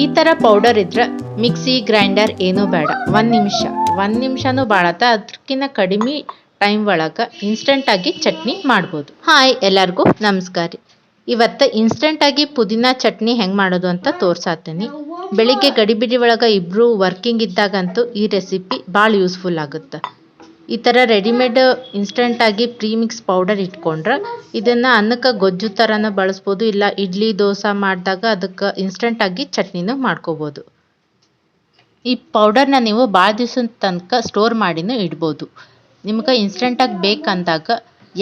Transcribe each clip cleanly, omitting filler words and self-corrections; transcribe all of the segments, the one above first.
ಈ ಥರ ಪೌಡರ್ ಇದ್ರೆ ಮಿಕ್ಸಿ ಗ್ರೈಂಡರ್ ಏನೂ ಬೇಡ, ಒಂದು ನಿಮಿಷನೂ ಬಾಳತ್ತ ಅದಕ್ಕಿಂತ ಕಡಿಮೆ ಟೈಮ್ ಒಳಗೆ ಇನ್ಸ್ಟೆಂಟಾಗಿ ಚಟ್ನಿ ಮಾಡ್ಬೋದು. ಹಾಯ್ ಎಲ್ಲರಿಗೂ ನಮಸ್ಕಾರ. ಇವತ್ತು ಇನ್ಸ್ಟೆಂಟಾಗಿ ಪುದೀನ ಚಟ್ನಿ ಹೆಂಗೆ ಮಾಡೋದು ಅಂತ ತೋರ್ಸಾತೀನಿ. ಬೆಳಿಗ್ಗೆ ಗಡಿಬಿಡಿ ಒಳಗೆ ಇಬ್ಬರು ವರ್ಕಿಂಗ್ ಇದ್ದಾಗಂತೂ ಈ ರೆಸಿಪಿ ಭಾಳ ಯೂಸ್ಫುಲ್ ಆಗುತ್ತೆ. ಈ ಥರ ರೆಡಿಮೇಡ್ ಇನ್ಸ್ಟೆಂಟಾಗಿ ಪ್ರೀಮಿಕ್ಸ್ ಪೌಡರ್ ಇಟ್ಕೊಂಡ್ರೆ ಇದನ್ನು ಅನ್ನಕ್ಕೆ ಗೊಜ್ಜು ಥರನೂ ಬಳಸ್ಬೋದು, ಇಲ್ಲ ಇಡ್ಲಿ ದೋಸೆ ಮಾಡಿದಾಗ ಅದಕ್ಕೆ ಇನ್ಸ್ಟೆಂಟಾಗಿ ಚಟ್ನಿನೂ ಮಾಡ್ಕೋಬೋದು. ಈ ಪೌಡರ್ನ ನೀವು ಭಾಳ ದಿವಸದ ತನಕ ಸ್ಟೋರ್ ಮಾಡಿನೂ ಇಡ್ಬೋದು. ನಿಮ್ಗೆ ಇನ್ಸ್ಟೆಂಟಾಗಿ ಬೇಕಂದಾಗ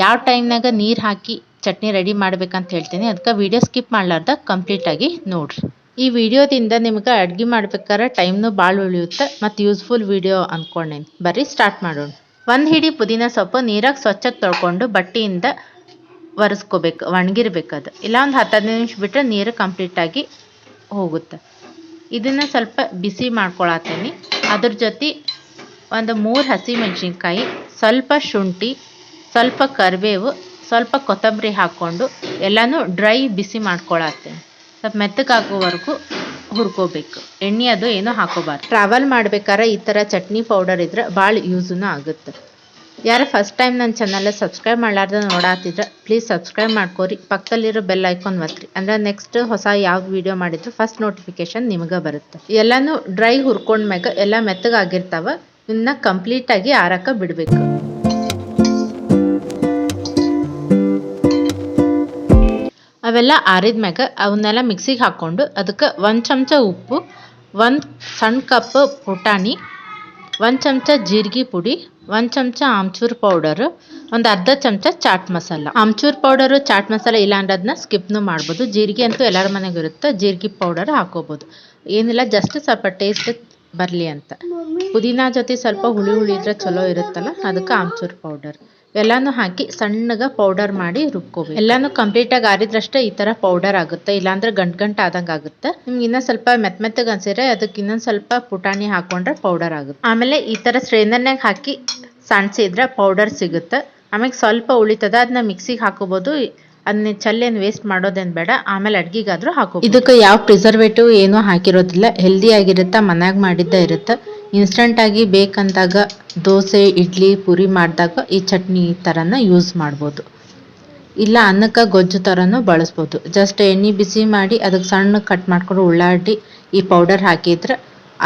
ಯಾವ ಟೈಮ್ನಾಗ ನೀರು ಹಾಕಿ ಚಟ್ನಿ ರೆಡಿ ಮಾಡ್ಬೇಕಂತ ಹೇಳ್ತೀನಿ. ಅದಕ್ಕೆ ವಿಡಿಯೋ ಸ್ಕಿಪ್ ಮಾಡಲಾರ್ದ ಕಂಪ್ಲೀಟಾಗಿ ನೋಡ್ರಿ. ಈ ವಿಡಿಯೋದಿಂದ ನಿಮ್ಗೆ ಅಡುಗೆ ಮಾಡ್ಬೇಕಾದ್ರೆ ಟೈಮ್ನೂ ಭಾಳ ಉಳಿಯುತ್ತೆ ಮತ್ತು ಯೂಸ್ಫುಲ್ ವಿಡಿಯೋ ಅಂದ್ಕೊಂಡೇನಿ. ಬರ್ರಿ ಸ್ಟಾರ್ಟ್ ಮಾಡೋಣ. ಒಂದು ಹಿಡಿ ಪುದೀನ ಸೊಪ್ಪು ನೀರಾಗಿ ಸ್ವಚ್ಛಕ್ಕೆ ತೊಳ್ಕೊಂಡು ಬಟ್ಟೆಯಿಂದ ಒರೆಸ್ಕೋಬೇಕು, ಒಣಗಿರ್ಬೇಕದು. ಇಲ್ಲ ಒಂದು 10-15 ನಿಮಿಷ ಬಿಟ್ಟರೆ ನೀರು ಕಂಪ್ಲೀಟಾಗಿ ಹೋಗುತ್ತೆ. ಇದನ್ನು ಸ್ವಲ್ಪ ಬಿಸಿ ಮಾಡ್ಕೊಳತ್ತೀನಿ. ಅದ್ರ ಜೊತೆ ಒಂದು 3 ಹಸಿಮೆಣ್ಸಿನ್ಕಾಯಿ, ಸ್ವಲ್ಪ ಶುಂಠಿ, ಸ್ವಲ್ಪ ಕರಿಬೇವು, ಸ್ವಲ್ಪ ಕೊತ್ತಂಬರಿ ಹಾಕ್ಕೊಂಡು ಎಲ್ಲನೂ ಡ್ರೈ ಬಿಸಿ ಮಾಡ್ಕೊಳತ್ತೀನಿ. ಸ್ವಲ್ಪ ಮೆತ್ತಗಾಗೋವರೆಗೂ ಹುರ್ಕೋಬೇಕು. ಎಣ್ಣೆ ಅದು ಏನೂ ಹಾಕೋಬಾರ್ದು. ಟ್ರಾವೆಲ್ ಮಾಡ್ಬೇಕಾದ್ರೆ ಈ ಥರ ಚಟ್ನಿ ಪೌಡರ್ ಇದ್ರೆ ಭಾಳ ಯೂಸೂ ಆಗುತ್ತೆ. ಯಾರು ಫಸ್ಟ್ ಟೈಮ್ ನನ್ನ ಚಾನಲ್ ಸಬ್ಸ್ಕ್ರೈಬ್ ಮಾಡಲಾರ್ದ ನೋಡಾತಿದ್ರೆ ಪ್ಲೀಸ್ ಸಬ್ಸ್ಕ್ರೈಬ್ ಮಾಡ್ಕೋರಿ. ಪಕ್ಕದಲ್ಲಿರೋ ಬೆಲ್ ಐಕಾನ್ ಒತ್ತಿರಿ, ಅಂದರೆ ನೆಕ್ಸ್ಟ್ ಹೊಸ ಯಾವ್ದು ವಿಡಿಯೋ ಮಾಡಿದ್ರು ಫಸ್ಟ್ ನೋಟಿಫಿಕೇಶನ್ ನಿಮಗೆ ಬರುತ್ತೆ. ಎಲ್ಲನೂ ಡ್ರೈ ಹುರ್ಕೊಂಡ್ಮ್ಯಾಗ ಎಲ್ಲ ಮೆತ್ತಗಾಗಿರ್ತಾವ. ಇವನ್ನ ಕಂಪ್ಲೀಟಾಗಿ ಆರಕ್ಕೆ ಬಿಡಬೇಕು. ಅವೆಲ್ಲ ಆರಿದ್ಮ್ಯಾಗ ಅವನ್ನೆಲ್ಲ ಮಿಕ್ಸಿಗೆ ಹಾಕ್ಕೊಂಡು ಅದಕ್ಕೆ 1 ಚಮಚ ಉಪ್ಪು, 1 ಸಣ್ಣ ಕಪ್ ಪುಟಾಣಿ, 1 ಚಮಚ ಜೀರಿಗೆ ಪುಡಿ, 1 ಚಮಚ ಆಮ್ಚೂರ್ ಪೌಡರು, ಒಂದು ಅರ್ಧ ಚಮಚ ಚಾಟ್ ಮಸಾಲ. ಆಮ್ಚೂರ್ ಪೌಡರು ಚಾಟ್ ಮಸಾಲ ಇಲ್ಲ ಅಂದ್ರೆ ಅದನ್ನ ಸ್ಕಿಪ್ನು ಮಾಡ್ಬೋದು. ಜೀರಿಗೆ ಅಂತೂ ಎಲ್ಲರ ಮನೆಗೂ ಇರುತ್ತೆ, ಜೀರಿಗೆ ಪೌಡರ್ ಹಾಕೋಬೋದು. ಏನಿಲ್ಲ, ಜಸ್ಟ್ ಸ್ವಲ್ಪ ಟೇಸ್ಟ್ ಬರಲಿ ಅಂತ. ಪುದೀನ ಜೊತೆ ಸ್ವಲ್ಪ ಹುಳಿ ಇದ್ರೆ ಚಲೋ ಇರುತ್ತಲ್ಲ, ಅದಕ್ಕೆ ಆಮ್ಚೂರ್ ಪೌಡರ್ ಎಲ್ಲನೂ ಹಾಕಿ ಸಣ್ಣಗೆ ಪೌಡರ್ ಮಾಡಿ ರುಬ್ಕೋಬೇಕು. ಎಲ್ಲನೂ ಕಂಪ್ಲೀಟಾಗಿ ಆರಿದ್ರಷ್ಟೇ ಈ ಥರ ಪೌಡರ್ ಆಗುತ್ತೆ, ಇಲ್ಲಾಂದ್ರೆ ಗಂಟು ಆದಂಗೆ ಆಗುತ್ತೆ. ನಿಮ್ಗೆ ಇನ್ನೊಂದು ಸ್ವಲ್ಪ ಮೆತ್ತಗೆ ಅನ್ಸಿದ್ರೆ ಅದಕ್ಕೆ ಇನ್ನೊಂದು ಸ್ವಲ್ಪ ಪುಟಾಣಿ ಹಾಕೊಂಡ್ರೆ ಪೌಡರ್ ಆಗುತ್ತೆ. ಆಮೇಲೆ ಈ ಥರ ಸ್ಟ್ರೈನರ್ನಾಗ ಹಾಕಿ ಸಣ್ಸಿದ್ರೆ ಪೌಡರ್ ಸಿಗುತ್ತೆ. ಆಮೇಲೆ ಸ್ವಲ್ಪ ಉಳಿತದ, ಅದನ್ನ ಮಿಕ್ಸಿಗೆ ಹಾಕೋಬೋದು. ಅದನ್ನ ಚಲ್ಲೇನು ವೇಸ್ಟ್ ಮಾಡೋದೇನು ಬೇಡ. ಆಮೇಲೆ ಅಡ್ಗಿಗಾದ್ರೂ ಹಾಕೋಬೋದು. ಇದಕ್ಕೆ ಯಾವ ಪ್ರಿಸರ್ವೇಟಿವ್ ಏನೂ ಹಾಕಿರೋದಿಲ್ಲ, ಹೆಲ್ದಿ ಆಗಿರುತ್ತೆ, ಮನ್ಯಾಗ ಮಾಡಿದ್ದೇ ಇರುತ್ತೆ. ಇನ್ಸ್ಟೆಂಟಾಗಿ ಬೇಕಂದಾಗ ದೋಸೆ, ಇಡ್ಲಿ, ಪೂರಿ ಮಾಡಿದಾಗ ಈ ಚಟ್ನಿ ಥರನ ಯೂಸ್ ಮಾಡ್ಬೋದು. ಇಲ್ಲ ಅನ್ನಕ್ಕೆ ಗೊಜ್ಜು ಥರನೂ ಬಳಸ್ಬೋದು. ಜಸ್ಟ್ ಎಣ್ಣೆ ಬಿಸಿ ಮಾಡಿ ಅದಕ್ಕೆ ಸಣ್ಣ ಕಟ್ ಮಾಡ್ಕೊಂಡು ಉಳ್ಳಾಗಡ್ಡಿ ಈ ಪೌಡರ್ ಹಾಕಿದ್ರೆ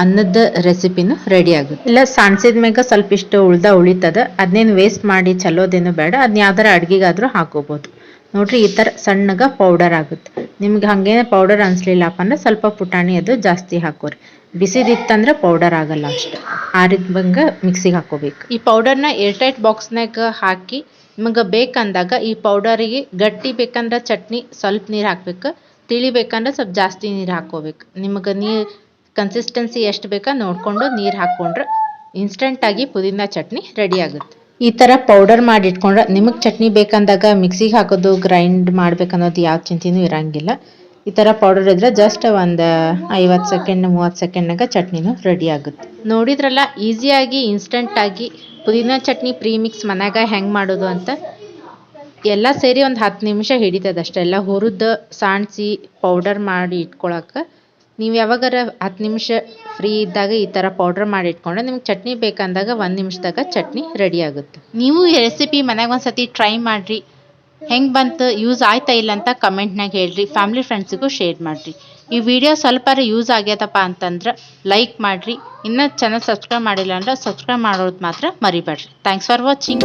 ಅನ್ನದ ರೆಸಿಪಿನೂ ರೆಡಿ ಆಗುತ್ತೆ. ಇಲ್ಲ ಸಣ್ಸಿದ ಮ್ಯಾಗ ಸ್ವಲ್ಪ ಇಷ್ಟು ಉಳಿತದ, ಅದನ್ನೇನು ವೇಸ್ಟ್ ಮಾಡಿ ಚಲೋದೇನು ಬೇಡ. ಅದನ್ನ ಯಾವ್ದಾರ ಅಡುಗೆಗಾದ್ರೂ ಹಾಕೋಬೋದು. ನೋಡ್ರಿ, ಈ ಥರ ಸಣ್ಣಗೆ ಪೌಡರ್ ಆಗುತ್ತೆ. ನಿಮ್ಗೆ ಹಾಗೇನೆ ಪೌಡರ್ ಅನಿಸ್ಲಿಲ್ಲಪ್ಪ ಅಂದ್ರೆ ಸ್ವಲ್ಪ ಪುಟಾಣಿ ಅದು ಜಾಸ್ತಿ ಹಾಕೋರಿ. ಬಿಸಿದಿತ್ತಂದ್ರೆ ಪೌಡರ್ ಆಗಲ್ಲ, ಅಷ್ಟೆ. ಆರಿದ್ವಂಗೆ ಮಿಕ್ಸಿಗೆ ಹಾಕೋಬೇಕು. ಈ ಪೌಡರ್ನ ಏರ್ಟೈಟ್ ಬಾಕ್ಸ್ನಾಗ ಹಾಕಿ ನಿಮಗೆ ಬೇಕಂದಾಗ ಈ ಪೌಡರಿಗೆ ಗಟ್ಟಿ ಬೇಕಂದ್ರೆ ಚಟ್ನಿ ಸ್ವಲ್ಪ ನೀರು ಹಾಕ್ಬೇಕು, ತಿಳಿ ಬೇಕಂದ್ರೆ ಸ್ವಲ್ಪ ಜಾಸ್ತಿ ನೀರು ಹಾಕೋಬೇಕು. ನಿಮಗೆ ನೀರು ಕನ್ಸಿಸ್ಟೆನ್ಸಿ ಎಷ್ಟು ಬೇಕಾ ನೋಡಿಕೊಂಡು ನೀರು ಹಾಕ್ಕೊಂಡ್ರೆ ಇನ್ಸ್ಟೆಂಟಾಗಿ ಪುದೀನ ಚಟ್ನಿ ರೆಡಿ ಆಗುತ್ತೆ. ಈ ಥರ ಪೌಡರ್ ಮಾಡಿ ಇಟ್ಕೊಂಡ್ರೆ ನಿಮಗೆ ಚಟ್ನಿ ಬೇಕಂದಾಗ ಮಿಕ್ಸಿಗೆ ಹಾಕೋದು, ಗ್ರೈಂಡ್ ಮಾಡ್ಬೇಕನ್ನೋದು ಯಾವ ಚಿಂತೆನೂ ಇರಂಗಿಲ್ಲ. ಈ ಥರ ಪೌಡರ್ ಇದ್ರೆ ಜಸ್ಟ್ ಒಂದು 50 ಸೆಕೆಂಡ್ 30 ಸೆಕೆಂಡ್ನಾಗ ಚಟ್ನಿನೂ ರೆಡಿ ಆಗುತ್ತೆ. ನೋಡಿದ್ರಲ್ಲ, ಈಸಿಯಾಗಿ ಇನ್ಸ್ಟೆಂಟಾಗಿ ಪುದೀನ ಚಟ್ನಿ ಪ್ರೀಮಿಕ್ಸ್ ಮನ್ಯಾಗ ಹೆಂಗೆ ಮಾಡೋದು ಅಂತ. ಎಲ್ಲ ಸೇರಿ ಒಂದು 10 ನಿಮಿಷ ಹಿಡಿತದಷ್ಟೇ. ಎಲ್ಲ ಹುರಿದು ಸಾಣಿಸಿ ಪೌಡರ್ ಮಾಡಿ ಇಟ್ಕೊಳಕ್ಕೆ. ನೀವು ಯಾವಾಗಾರ 10 ನಿಮಿಷ ಫ್ರೀ ಇದ್ದಾಗ ಈ ಥರ ಪೌಡರ್ ಮಾಡಿ ಇಟ್ಕೊಂಡ್ರೆ ನಿಮ್ಗೆ ಚಟ್ನಿ ಬೇಕಂದಾಗ 1 ನಿಮಿಷದಾಗ ಚಟ್ನಿ ರೆಡಿ ಆಗುತ್ತೆ. ನೀವು ಈ ರೆಸಿಪಿ ಮನ್ಯಾಗ ಒಂದ್ಸತಿ ಟ್ರೈ ಮಾಡಿರಿ. ಹೆಂಗೆ ಬಂತು, ಯೂಸ್ ಆಯ್ತಾ ಇಲ್ಲ ಅಂತ ಕಮೆಂಟ್ನಾಗ ಹೇಳ್ರಿ. ಫ್ಯಾಮಿಲಿ ಫ್ರೆಂಡ್ಸಿಗೂ ಶೇರ್ ಮಾಡಿರಿ. ಈ ವಿಡಿಯೋ ಸ್ವಲ್ಪ ಯೂಸ್ ಆಗ್ಯದಪ್ಪ ಅಂತಂದ್ರೆ ಲೈಕ್ ಮಾಡಿರಿ. ಇನ್ನೂ ಚಾನಲ್ ಸಬ್ಸ್ಕ್ರೈಬ್ ಮಾಡಿಲ್ಲ ಅಂದ್ರೆ ಸಬ್ಸ್ಕ್ರೈಬ್ ಮಾಡೋದು ಮಾತ್ರ ಮರಿಬೇಡ್ರಿ. Thanks for watching.